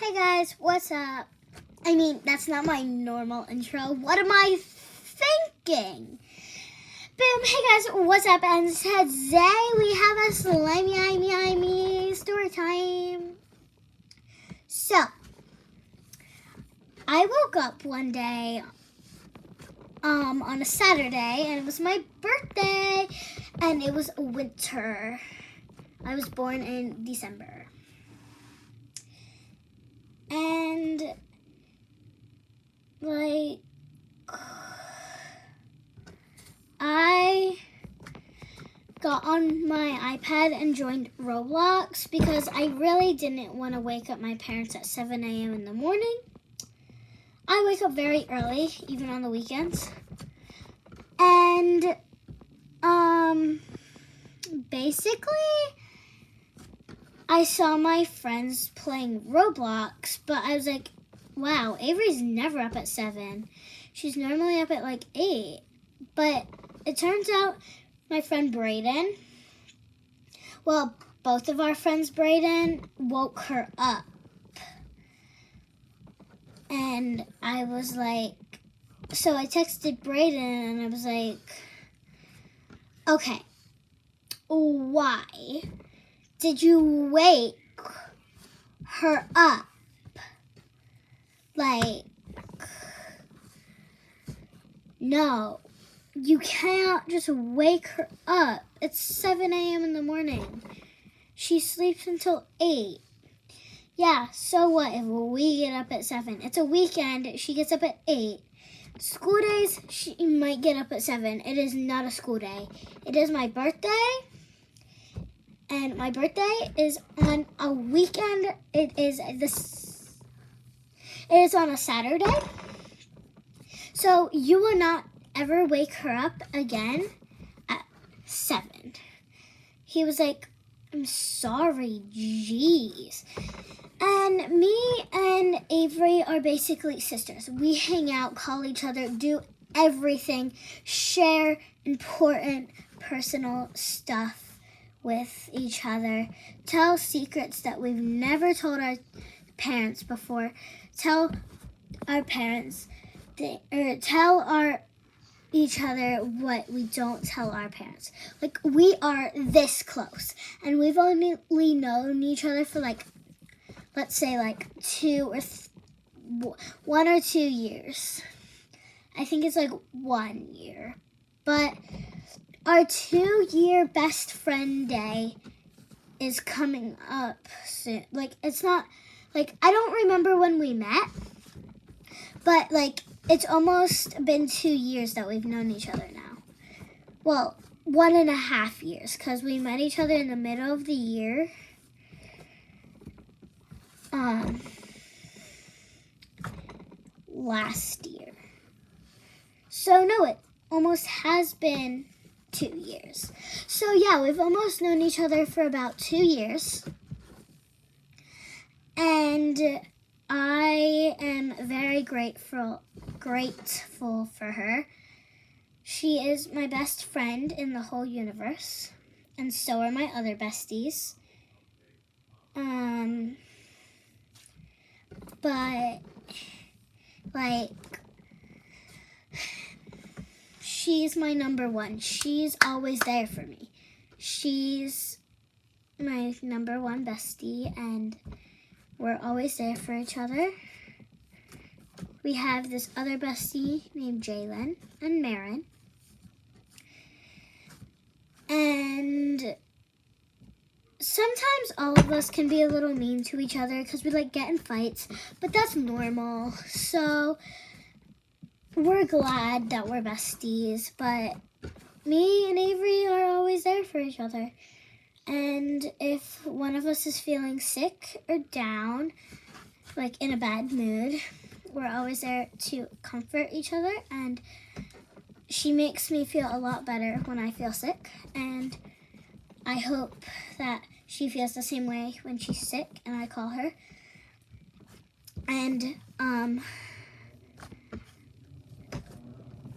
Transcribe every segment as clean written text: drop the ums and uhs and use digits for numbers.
Hey guys, what's up? I mean, that's not my normal intro. What am I thinking? Boom, hey guys, what's up? And today we have a slimy story time. So, I woke up one day on a Saturday, and it was my birthday, and it was winter. I was born in December. And I got on my iPad and joined Roblox because I really didn't want to wake up my parents at 7 a.m. in the morning. I wake up very early, even on the weekends. And basically, I saw my friends playing Roblox, but I was like, wow, Avery's never up at 7. She's normally up at like 8. But it turns out my friend Brayden, well, both of our friends Brayden woke her up. And I was like, so I texted Brayden and I was like, okay, why did you wake her up? Like, no, you can't just wake her up. It's 7 a.m. in the morning. She sleeps until 8. Yeah, so what if we get up at 7? It's a weekend. She gets up at 8. School days, she might get up at 7. It is not a school day. It is my birthday. And my birthday is on a weekend. It is on a Saturday. So you will not ever wake her up again at 7. He was like, I'm sorry, jeez. And me and Avery are basically sisters. We hang out, call each other, do everything, share important personal stuff with each other, tell secrets that we've never told our parents before, tell our parents, each other what we don't tell our parents. Like, we are this close, and we've only known each other for like, let's say like 1 or 2 years. I think it's like 1 year. But our 2-year best friend day is coming up soon. Like, it's not, like, I don't remember when we met, but like, it's almost been 2 years that we've known each other now. Well, 1.5 years, because we met each other in the middle of the year. Last year. So no, it almost has been 2 years. So yeah, we've almost known each other for about 2 years. And I am very grateful for her. She is my best friend in the whole universe, and so are my other besties. But like, she's my number one. She's always there for me. She's my number one bestie, and we're always there for each other. We have this other bestie named Jalen and Marin. And sometimes all of us can be a little mean to each other because we like get in fights, but that's normal. So we're glad that we're besties, but me and Avery are always there for each other. And if one of us is feeling sick or down, like in a bad mood, we're always there to comfort each other, and she makes me feel a lot better when I feel sick, and I hope that she feels the same way when she's sick and I call her.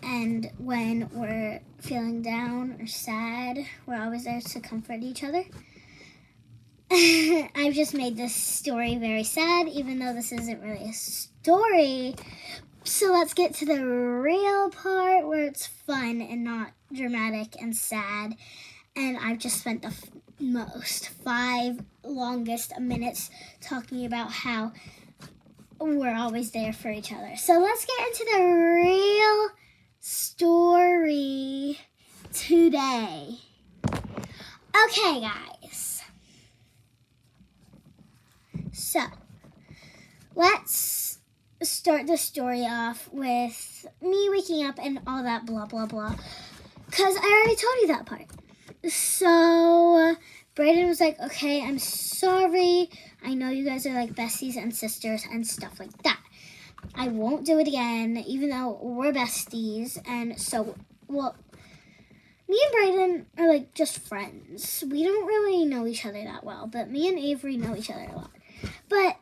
And when we're feeling down or sad, we're always there to comfort each other. I've just made this story very sad, even though this isn't really a story. So let's get to the real part where it's fun and not dramatic and sad. And I've just spent the most 5 longest minutes talking about how we're always there for each other. So let's get into the real story today. Okay, guys. So let's start the story off with me waking up and all that blah, blah, blah. Because I already told you that part. So Brayden was like, okay, I'm sorry. I know you guys are like besties and sisters and stuff like that. I won't do it again, even though we're besties. And so, well, me and Brayden are like just friends. We don't really know each other that well, but me and Avery know each other a lot. But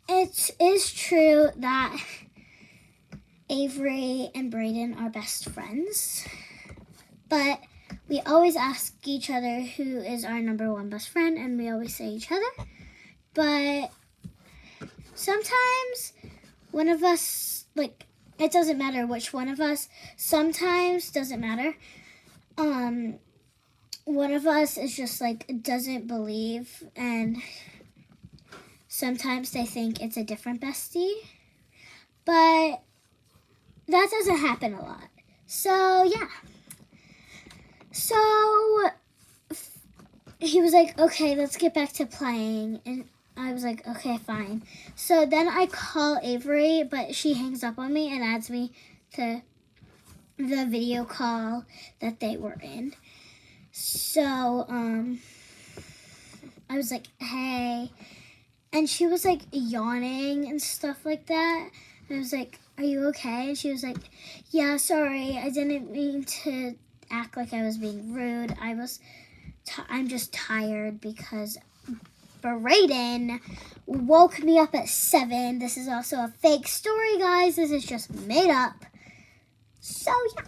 it is true that Avery and Brayden are best friends. But we always ask each other who is our number one best friend, and we always say each other. But sometimes one of us, like, it doesn't matter which one of us. Sometimes doesn't matter. One of us is just like doesn't believe, and sometimes they think it's a different bestie. But that doesn't happen a lot. So yeah. So he was like, okay, let's get back to playing. And I was like, okay, fine. So then I call Avery, but she hangs up on me and adds me to the video call that they were in. So I was like, hey. And she was like yawning and stuff like that. And I was like, are you okay? And she was like, yeah, sorry. I didn't mean to act like I was being rude. I'm just tired because Brayden woke me up at 7. This is also a fake story, guys. This is just made up. So yeah.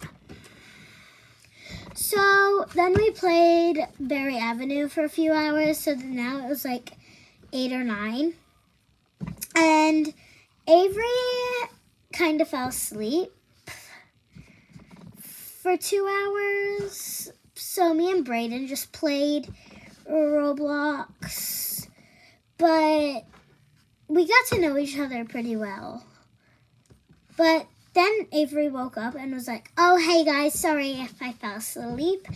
So then we played Berry Avenue for a few hours. So now it was like 8 or 9. And Avery kind of fell asleep for 2 hours. So me and Brayden just played Roblox. But we got to know each other pretty well. But then Avery woke up and was like, oh, hey guys, sorry if I fell asleep.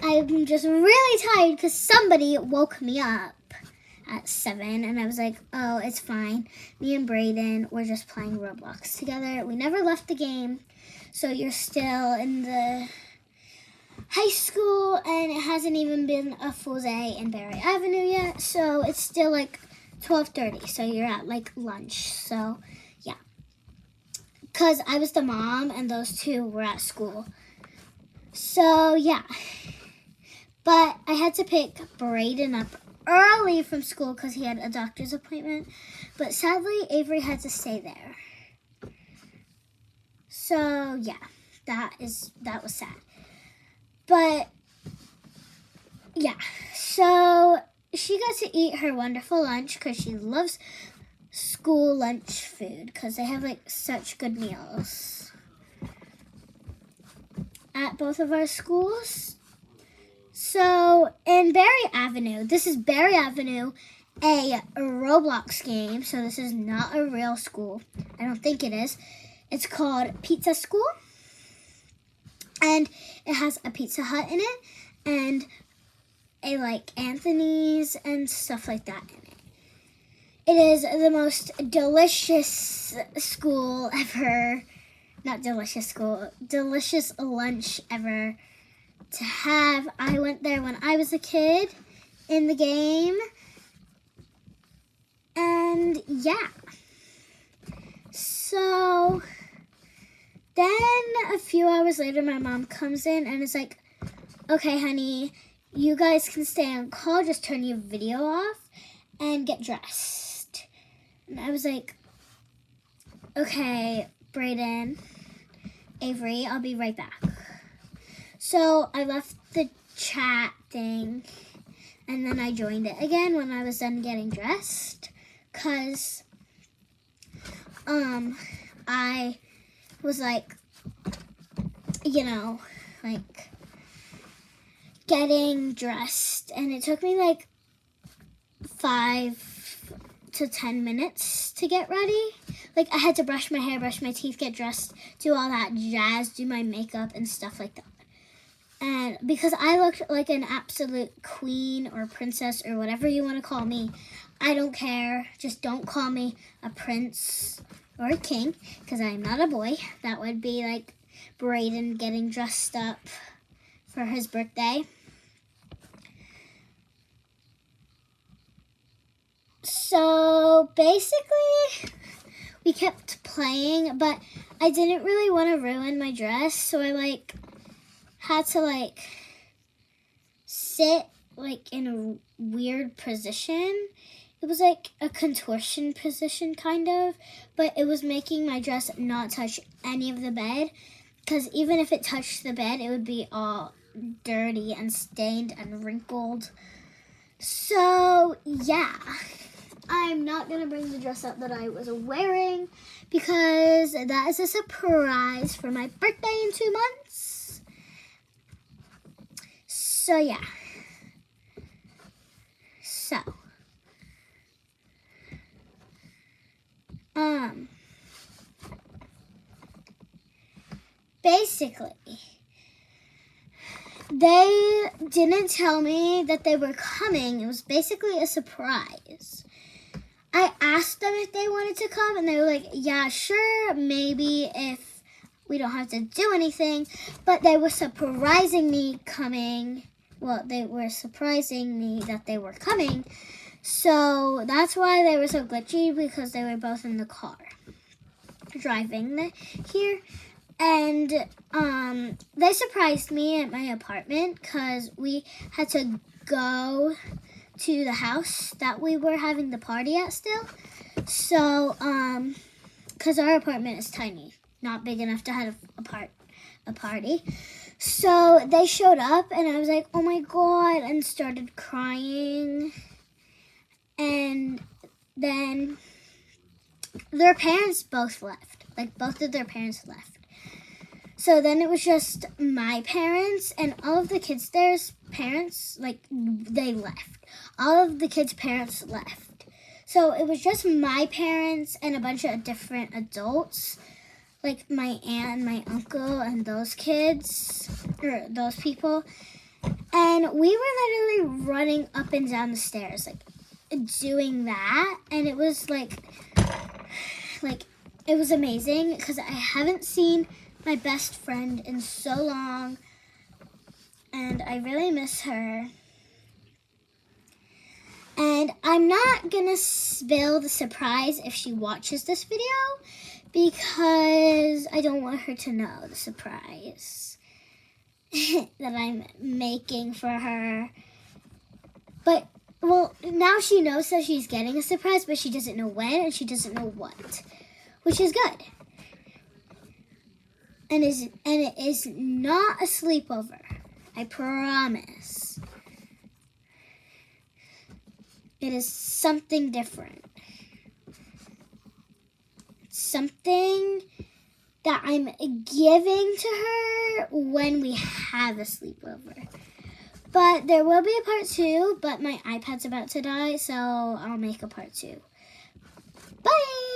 I'm just really tired because somebody woke me up at 7. And I was like, oh, it's fine. Me and Brayden were just playing Roblox together. We never left the game. So you're still in the high school, and it hasn't even been a full day in Berry Avenue yet. So it's still like 12:30. So you're at like lunch. So yeah. Because I was the mom and those two were at school. So yeah. But I had to pick Brayden up early from school because he had a doctor's appointment. But sadly, Avery had to stay there. So yeah, that was sad. But yeah, so she got to eat her wonderful lunch because she loves school lunch food because they have like such good meals at both of our schools. So in Berry Avenue, this is Berry Avenue, a Roblox game. So this is not a real school. I don't think it is. It's called Pizza School. And it has a Pizza Hut in it and a like Anthony's and stuff like that in it. It is the most delicious school ever. Not delicious school, delicious lunch ever to have. I went there when I was a kid in the game. And yeah. So then a few hours later, my mom comes in and is like, okay, honey, you guys can stay on call. Just turn your video off and get dressed. And I was like, okay, Brayden, Avery, I'll be right back. So I left the chat thing and then I joined it again when I was done getting dressed, because I was like, you know, like getting dressed, and it took me like 5 to 10 minutes to get ready. Like, I had to brush my hair, brush my teeth, get dressed, do all that jazz, do my makeup and stuff like that. And because I looked like an absolute queen or princess or whatever you want to call me, I don't care. Just don't call me a prince or a king, because I'm not a boy. That would be like Braden getting dressed up for his birthday. So basically, we kept playing, but I didn't really want to ruin my dress, so I like had to like sit like in a weird position. It was like a contortion position kind of, but it was making my dress not touch any of the bed, because even if it touched the bed, it would be all dirty and stained and wrinkled. So yeah, I'm not gonna bring the dress up that I was wearing, because that is a surprise for my birthday in 2 months. So yeah. So basically, they didn't tell me that they were coming. It was basically a surprise. I asked them if they wanted to come, and they were like, yeah, sure, maybe if we don't have to do anything. But they were surprising me coming. Well, they were surprising me that they were coming. So that's why they were so glitchy, because they were both in the car driving here. And they surprised me at my apartment, because we had to go to the house that we were having the party at still. So, because our apartment is tiny, not big enough to have a party. So they showed up, and I was like, oh my God, and started crying. And then their parents both left. Like, both of their parents left. So then it was just my parents, and all of the kids' there's parents, like, they left. All of the kids' parents left. So it was just my parents and a bunch of different adults, like my aunt and my uncle and those kids, or those people. And we were literally running up and down the stairs, like, doing that. And it was like it was amazing, because I haven't seen my best friend in so long, and I really miss her. And I'm not gonna spill the surprise if she watches this video, because I don't want her to know the surprise that I'm making for her. But, well, now she knows that she's getting a surprise, but she doesn't know when, and she doesn't know what, which is good. And it is not a sleepover. I promise. It is something different. Something that I'm giving to her when we have a sleepover. But there will be a part 2, but my iPad's about to die, so I'll make a part 2. Bye!